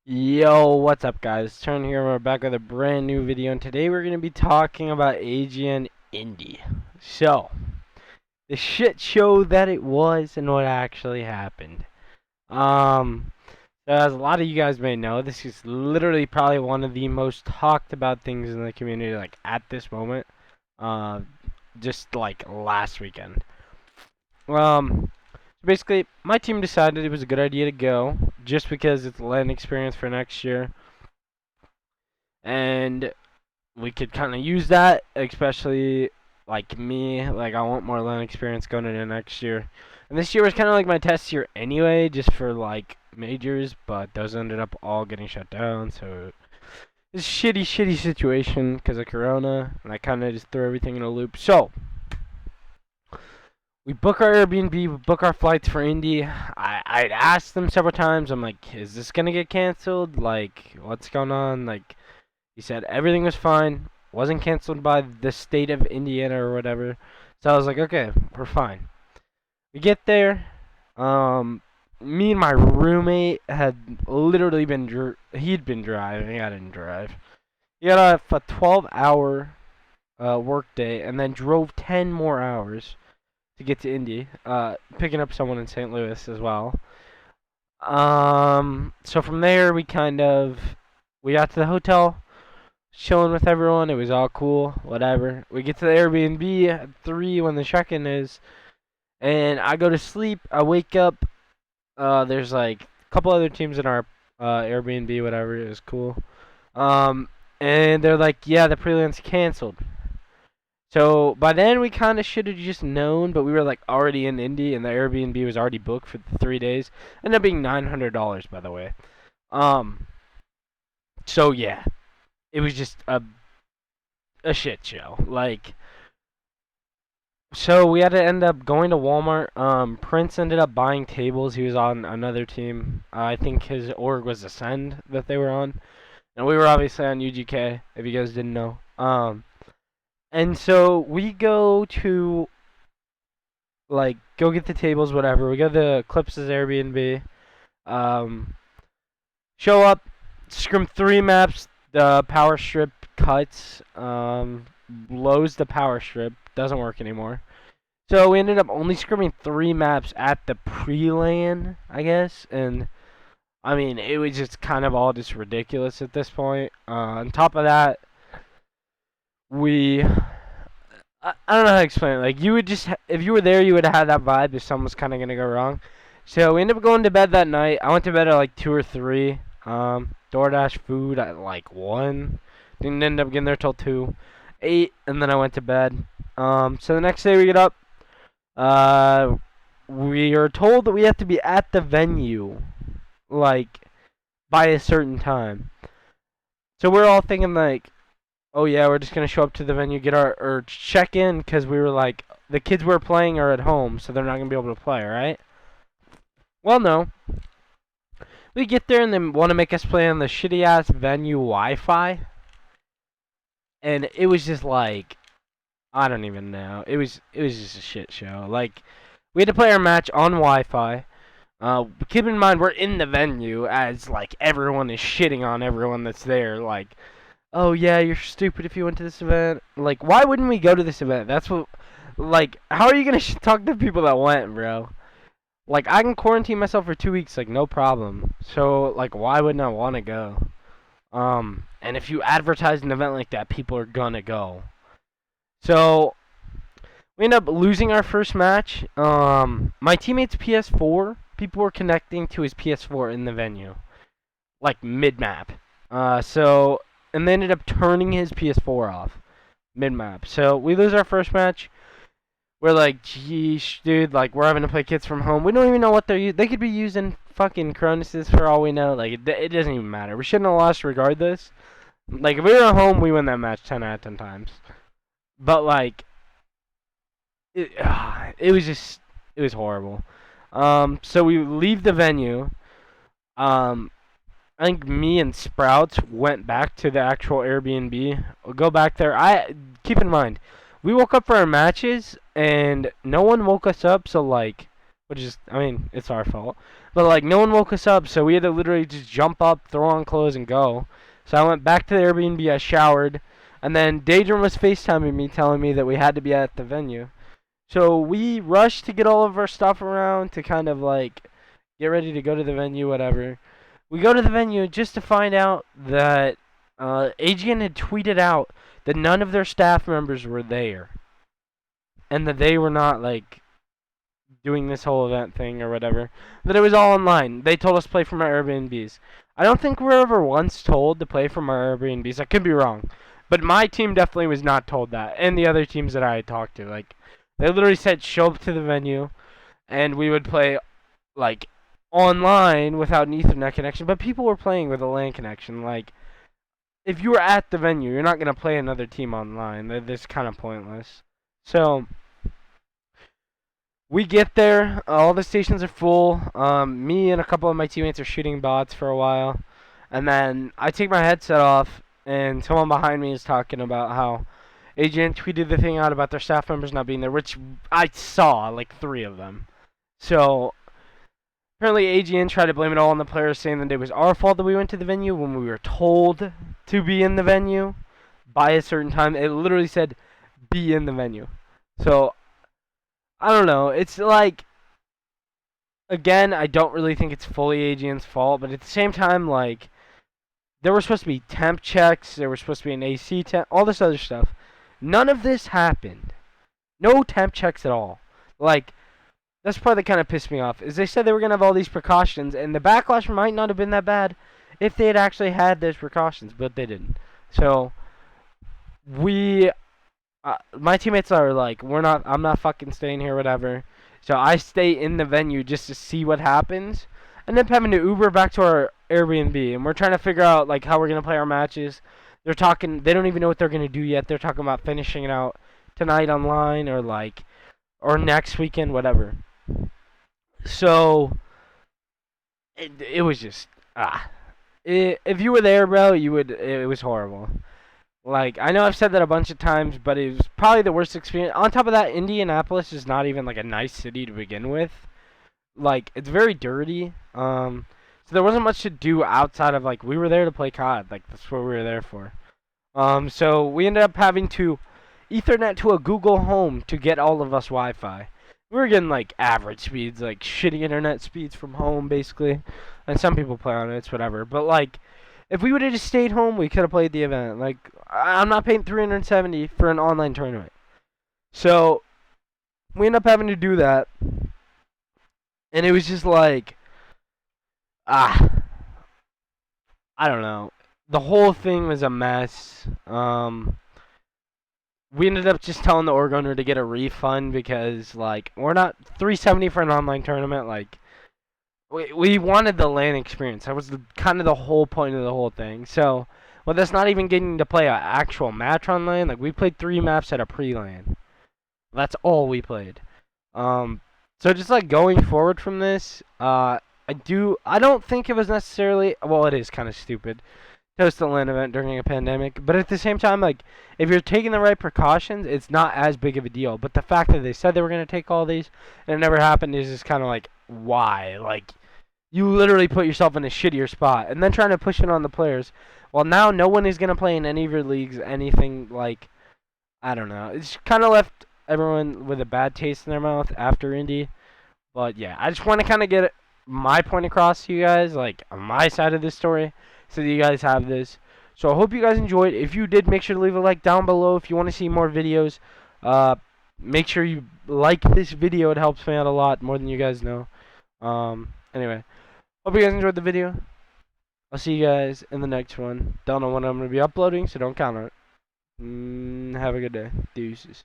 Yo, what's up guys? Turn here, we're back with a brand new video, and today we're going to be talking about AGN Indy. So, the shit show that it was and what actually happened. Um, as a lot of you guys may know, this is literally probably one of the most talked about things in the community, like, at this moment. Uh, just like last weekend. Basically, my team decided it was a good idea to go, just because it's a learning experience for next year. And we could kind of use that, especially like me. Like I want more learning experience going into next year. And this year was kind of like my test year anyway, just for like majors, but those ended up all getting shut down. So it's a shitty situation because of Corona, and I kind of just threw everything in a loop. So we book our Airbnb, we book our flights for Indy. I'd asked them several times. I'm like, is this gonna get canceled? Like, what's going on? Like, he said everything was fine, wasn't canceled by the state of Indiana or whatever. So I was like, okay, we're fine. We get there. Me and my roommate had literally he'd been driving. I didn't drive. He got off a 12-hour work day and then drove 10 more hours to get to Indy, picking up someone in St. Louis as well. So from there we got to the hotel, chilling with everyone. It was all cool, whatever. We get to the Airbnb at 3 when the check-in is, and I go to sleep. I wake up. There's like a couple other teams in our Airbnb, whatever. It was cool. Um, and they're like, yeah, the prelim's canceled. So by then we kind of should have just known, but we were like already in Indy, and the Airbnb was already booked for the 3 days. Ended up being $900, by the way. Um, so yeah, it was just a shit show. Like, so we had to end up going to Walmart. Prince ended up buying tables. He was on another team. I think his org was Ascend that they were on, and we were obviously on UGK. If you guys didn't know. And so we go to go get the tables, whatever. We go to Eclipse's Airbnb. Um, show up, scrim 3 maps. The power strip cuts. Blows the power strip. Doesn't work anymore. So we ended up only scrimming 3 maps at the pre-LAN, I guess, and I mean it was just kind of all just ridiculous at this point. On top of that, I don't know how to explain it. Like you would just if you were there, you would have had that vibe if something was kind of gonna go wrong. So we ended up going to bed that night. I went to bed at like 2 or 3. DoorDash food at like 1. Didn't end up getting there till 2, 8, and then I went to bed. So the next day we get up. We are told that we have to be at the venue, like, by a certain time. So we're all thinking, like, oh yeah, we're just gonna show up to the venue, get or check in, because we were like, the kids we're playing are at home, so they're not gonna be able to play, right? Well, no. We get there and they want to make us play on the shitty ass venue Wi-Fi, and it was just like, I don't even know. It was just a shit show. Like, we had to play our match on Wi-Fi. Keep in mind we're in the venue as like everyone is shitting on everyone that's there. Like, oh yeah, you're stupid if you went to this event. Like, why wouldn't we go to this event? That's what. Like, how are you gonna talk to people that went, bro? Like, I can quarantine myself for 2 weeks, like no problem. So like, why wouldn't I want to go? And if you advertise an event like that, people are gonna go. So we end up losing our first match. My teammate's PS4, people were connecting to his PS4 in the venue, like mid-map. And they ended up turning his PS4 off mid-map. So we lose our first match. We're like, geez, dude, like we're having to play kids from home. We don't even know what they're using. They could be using fucking Cronus's for all we know. Like it doesn't even matter. We shouldn't have lost regardless. Like if we were at home, we win that match 10 out of 10 times. But like it was horrible. So we leave the venue. I think me and Sprouts went back to the actual Airbnb. We'll go back there. I keep in mind, we woke up for our matches and no one woke us up. So like, which is, I mean, it's our fault. But like, no one woke us up, so we had to literally just jump up, throw on clothes, and go. So I went back to the Airbnb, I showered, and then Daedrin was FaceTiming me, telling me that we had to be at the venue. So we rushed to get all of our stuff around to kind of like get ready to go to the venue, whatever. We go to the venue just to find out that AGN had tweeted out that none of their staff members were there, and that they were not like doing this whole event thing or whatever. That it was all online. They told us to play from our Airbnbs. I don't think we were ever once told to play from our Airbnbs. I could be wrong, but my team definitely was not told that, and the other teams that I had talked to, like, they literally said show up to the venue, and we would play like online without an Ethernet connection. But people were playing with a LAN connection. Like, if you were at the venue, you're not gonna play another team online. That's kind of pointless. So we get there, all the stations are full. Me and a couple of my teammates are shooting bots for a while, and then I take my headset off, and someone behind me is talking about how AGN tweeted the thing out about their staff members not being there, which I saw, like 3 of them. So apparently AGN tried to blame it all on the players, saying that it was our fault that we went to the venue when we were told to be in the venue by a certain time. It literally said, be in the venue. So I don't know. It's like, again, I don't really think it's fully AGN's fault, but at the same time, like, there were supposed to be temp checks, there was supposed to be an AC temp, all this other stuff. None of this happened. No temp checks at all. Like, that's the part that kind of pissed me off, is they said they were going to have all these precautions, and the backlash might not have been that bad if they had actually had those precautions, but they didn't. So, my teammates are like, I'm not fucking staying here, whatever. So I stay in the venue just to see what happens, and then having to Uber back to our Airbnb, and we're trying to figure out like how we're gonna play our matches. They don't even know what they're gonna do yet. They're talking about finishing it out tonight online or next weekend, whatever. So it was just if you were there, bro, it was horrible. Like, I know I've said that a bunch of times, but it was probably the worst experience. On top of that, Indianapolis is not even, like, a nice city to begin with. Like, it's very dirty. So there wasn't much to do outside of, like, we were there to play COD. Like, that's what we were there for. So we ended up having to Ethernet to a Google Home to get all of us Wi-Fi. We were getting, like, average speeds, like, shitty internet speeds from home, basically. And some people play on it, it's whatever. But, like, if we would have just stayed home, we could have played the event. Like, I'm not paying $370 for an online tournament. So, we end up having to do that. And it was just like, I don't know. The whole thing was a mess. We ended up just telling the org owner to get a refund because, like, we're not $370 for an online tournament. Like, we wanted the LAN experience. That was kind of the whole point of the whole thing. So, well, that's not even getting to play an actual match on LAN. Like, we played 3 maps at a pre-LAN. That's all we played. So just like going forward from this, I don't think it was necessarily, well, it is kind of stupid to host a LAN event during a pandemic, but at the same time, like, if you're taking the right precautions, it's not as big of a deal. But the fact that they said they were going to take all these and it never happened is just kind of like, why? Like, you literally put yourself in a shittier spot, and then trying to push it on the players. Well, now no one is going to play in any of your leagues, anything, like, I don't know. It's kind of left everyone with a bad taste in their mouth after Indy. But, yeah, I just want to kind of get my point across to you guys, like, on my side of this story, so that you guys have this. So, I hope you guys enjoyed. If you did, make sure to leave a like down below. If you want to see more videos, make sure you like this video. It helps me out a lot, more than you guys know. Anyway. Hope you guys enjoyed the video. I'll see you guys in the next one. Don't know when I'm going to be uploading, so don't count on it. Have a good day. Deuces.